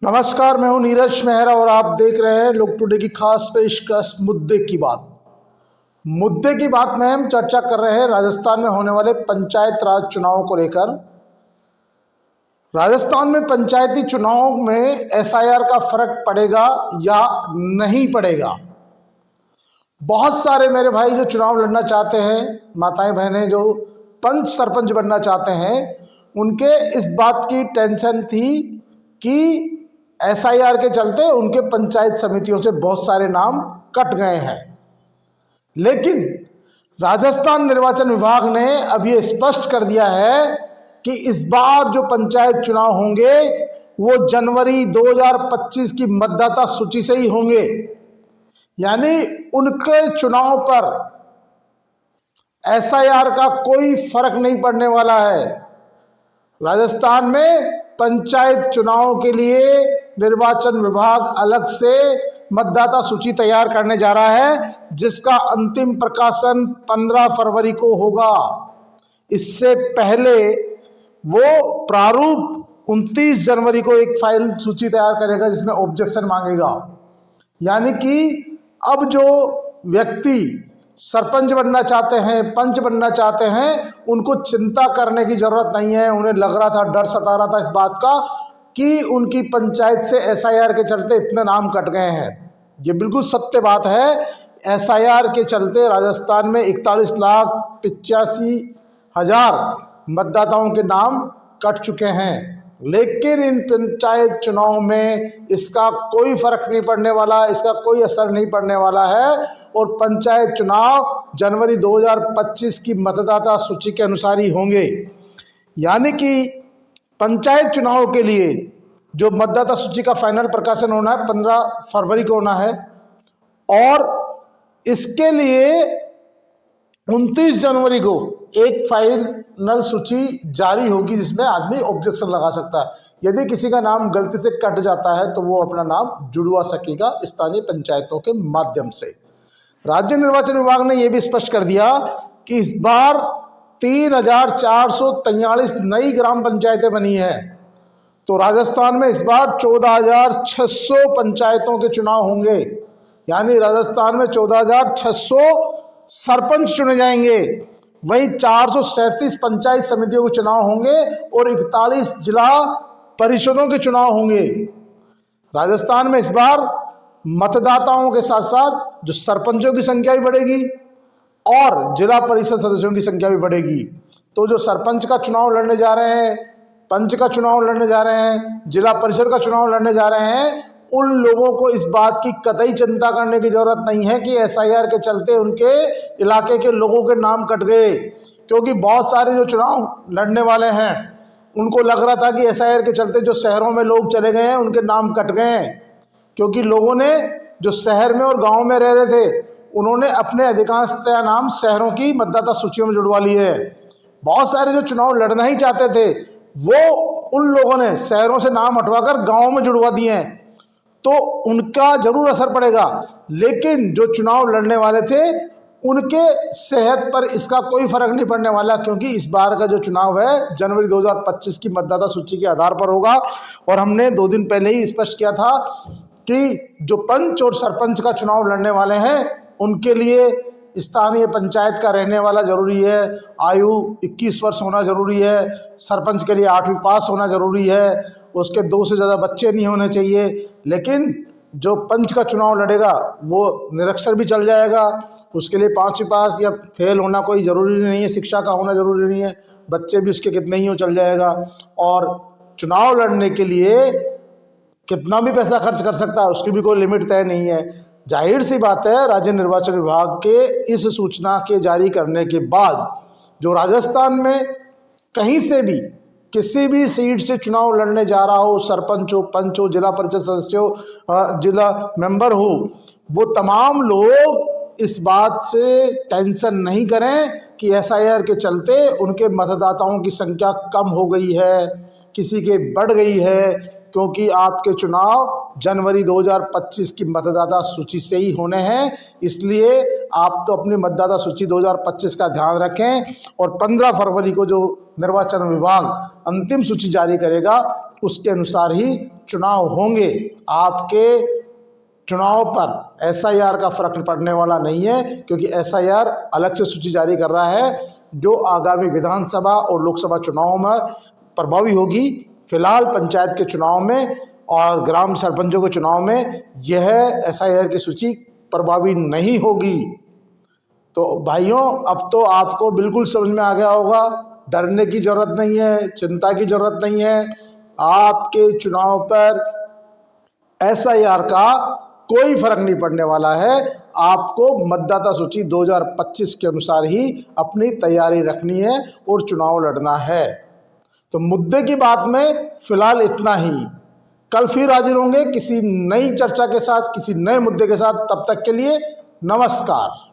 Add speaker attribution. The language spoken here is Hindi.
Speaker 1: नमस्कार, मैं हूं नीरज मेहरा और आप देख रहे हैं लोग टुडे की खास पेशकश मुद्दे की बात। मुद्दे की बात में हम चर्चा कर रहे हैं राजस्थान में होने वाले पंचायत राज चुनावों को लेकर। राजस्थान में पंचायती चुनाव में एसआईआर का फर्क पड़ेगा या नहीं पड़ेगा। बहुत सारे मेरे भाई जो चुनाव लड़ना चाहते हैं, माताएं बहनें जो पंच सरपंच बनना चाहते हैं, उनके इस बात की टेंशन थी कि एसआईआर के चलते उनके पंचायत समितियों से बहुत सारे नाम कट गए हैं। लेकिन राजस्थान निर्वाचन विभाग ने अब ये स्पष्ट कर दिया है कि इस बार जो पंचायत चुनाव होंगे वो जनवरी 2025 की मतदाता सूची से ही होंगे। यानी उनके चुनाव पर एसआईआर का कोई फर्क नहीं पड़ने वाला है। राजस्थान में पंचायत चुनाव के लिए निर्वाचन विभाग अलग से मतदाता सूची तैयार करने जा रहा है, जिसका अंतिम प्रकाशन 15 फरवरी को होगा। इससे पहले वो प्रारूप 29 जनवरी को एक फाइल सूची तैयार करेगा जिसमें ऑब्जेक्शन मांगेगा। यानी कि अब जो व्यक्ति सरपंच बनना चाहते हैं, पंच बनना चाहते हैं, उनको चिंता करने की जरूरत नहीं है। उन्हें लग रहा था, डर सता रहा था इस बात का कि उनकी पंचायत से एसआईआर के चलते इतने नाम कट गए हैं। ये बिल्कुल सत्य बात है। एसआईआर के चलते राजस्थान में 41,85,000 मतदाताओं के नाम कट चुके हैं। लेकिन इन पंचायत चुनाव में इसका कोई फर्क नहीं पड़ने वाला, इसका कोई असर नहीं पड़ने वाला है। और पंचायत चुनाव जनवरी 2025 की मतदाता सूची के अनुसार ही होंगे। यानी कि पंचायत चुनाव के लिए जो मतदाता सूची का फाइनल प्रकाशन होना है 15 फरवरी को होना है, और इसके लिए 29 जनवरी को एक फाइनल सूची जारी होगी जिसमें आदमी ऑब्जेक्शन लगा सकता है। यदि किसी का नाम गलती से कट जाता है तो वो अपना नाम जुड़वा सकेगा स्थानीय पंचायतों के माध्यम से। राज्य निर्वाचन विभाग ने यह भी स्पष्ट कर दिया कि इस बार 3,443 नई ग्राम पंचायतें बनी हैं। तो राजस्थान में इस बार 14,600 पंचायतों के चुनाव होंगे। यानी राजस्थान में 14,600 सरपंच चुने जाएंगे। वहीं 437 पंचायत समितियों के चुनाव होंगे और 41 जिला परिषदों के चुनाव होंगे। राजस्थान में इस बार मतदाताओं के साथ साथ जो सरपंचों की संख्या भी बढ़ेगी और जिला परिषद सदस्यों की संख्या भी बढ़ेगी। तो जो सरपंच का चुनाव लड़ने जा रहे हैं, पंच का चुनाव लड़ने जा रहे हैं, जिला परिषद का चुनाव लड़ने जा रहे हैं, उन लोगों को इस बात की कतई चिंता करने की जरूरत नहीं है कि एसआईआर के चलते उनके इलाके के लोगों के नाम कट गए। क्योंकि बहुत सारे जो चुनाव लड़ने वाले हैं उनको लग रहा था कि एसआईआर के चलते जो शहरों में लोग चले गए हैं उनके नाम कट गए हैं। क्योंकि लोगों ने जो शहर में और गाँव में रह रहे थे उन्होंने अपने अधिकांशतः नाम शहरों की मतदाता सूचियों में जुड़वा लिए है। बहुत सारे जो चुनाव लड़ना ही चाहते थे वो उन लोगों ने शहरों से नाम हटवाकर गाँव में जुड़वा दिए हैं। तो उनका जरूर असर पड़ेगा। लेकिन जो चुनाव लड़ने वाले थे उनके सेहत पर इसका कोई फर्क नहीं पड़ने वाला, क्योंकि इस बार का जो चुनाव है जनवरी 2025 की मतदाता सूची के आधार पर होगा। और हमने 2 दिन पहले ही स्पष्ट किया था कि जो पंच और सरपंच का चुनाव लड़ने वाले हैं उनके लिए स्थानीय पंचायत का रहने वाला जरूरी है, आयु 21 वर्ष होना जरूरी है, सरपंच के लिए 8वीं पास होना जरूरी है, उसके 2 से ज़्यादा बच्चे नहीं होने चाहिए। लेकिन जो पंच का चुनाव लड़ेगा वो निरक्षर भी चल जाएगा, उसके लिए 5वीं पास या फेल होना कोई ज़रूरी नहीं है, शिक्षा का होना ज़रूरी नहीं है, बच्चे भी उसके कितने ही हो चल जाएगा। और चुनाव लड़ने के लिए कितना भी पैसा खर्च कर सकता है, उसकी भी कोई लिमिट तय नहीं है। जाहिर सी बात है, राज्य निर्वाचन विभाग के इस सूचना के जारी करने के बाद जो राजस्थान में कहीं से भी किसी भी सीट से चुनाव लड़ने जा रहा हो, सरपंच हो, पंच हो, जिला परिषद सदस्य हो, जिला मेंबर हो, वो तमाम लोग इस बात से टेंशन नहीं करें कि एसआईआर के चलते उनके मतदाताओं की संख्या कम हो गई है, किसी के बढ़ गई है। क्योंकि आपके चुनाव जनवरी 2025 की मतदाता सूची से ही होने हैं। इसलिए आप तो अपनी मतदाता सूची 2025 का ध्यान रखें और 15 फरवरी को जो निर्वाचन विभाग अंतिम सूची जारी करेगा उसके अनुसार ही चुनाव होंगे। आपके चुनाव पर एसआईआर का फर्क पड़ने वाला नहीं है, क्योंकि एसआईआर अलग से सूची जारी कर रहा है जो आगामी विधानसभा और लोकसभा चुनाव में प्रभावी होगी। फिलहाल पंचायत के चुनाव में और ग्राम सरपंचों के चुनाव में यह एसआईआर की सूची प्रभावी नहीं होगी। तो भाइयों, अब तो आपको बिल्कुल समझ में आ गया होगा, डरने की जरूरत नहीं है, चिंता की जरूरत नहीं है। आपके चुनाव पर एसआईआर का कोई फर्क नहीं पड़ने वाला है। आपको मतदाता सूची 2025 के अनुसार ही अपनी तैयारी रखनी है और चुनाव लड़ना है। तो मुद्दे की बात में फिलहाल इतना ही। कल फिर हाजिर होंगे किसी नई चर्चा के साथ, किसी नए मुद्दे के साथ। तब तक के लिए नमस्कार।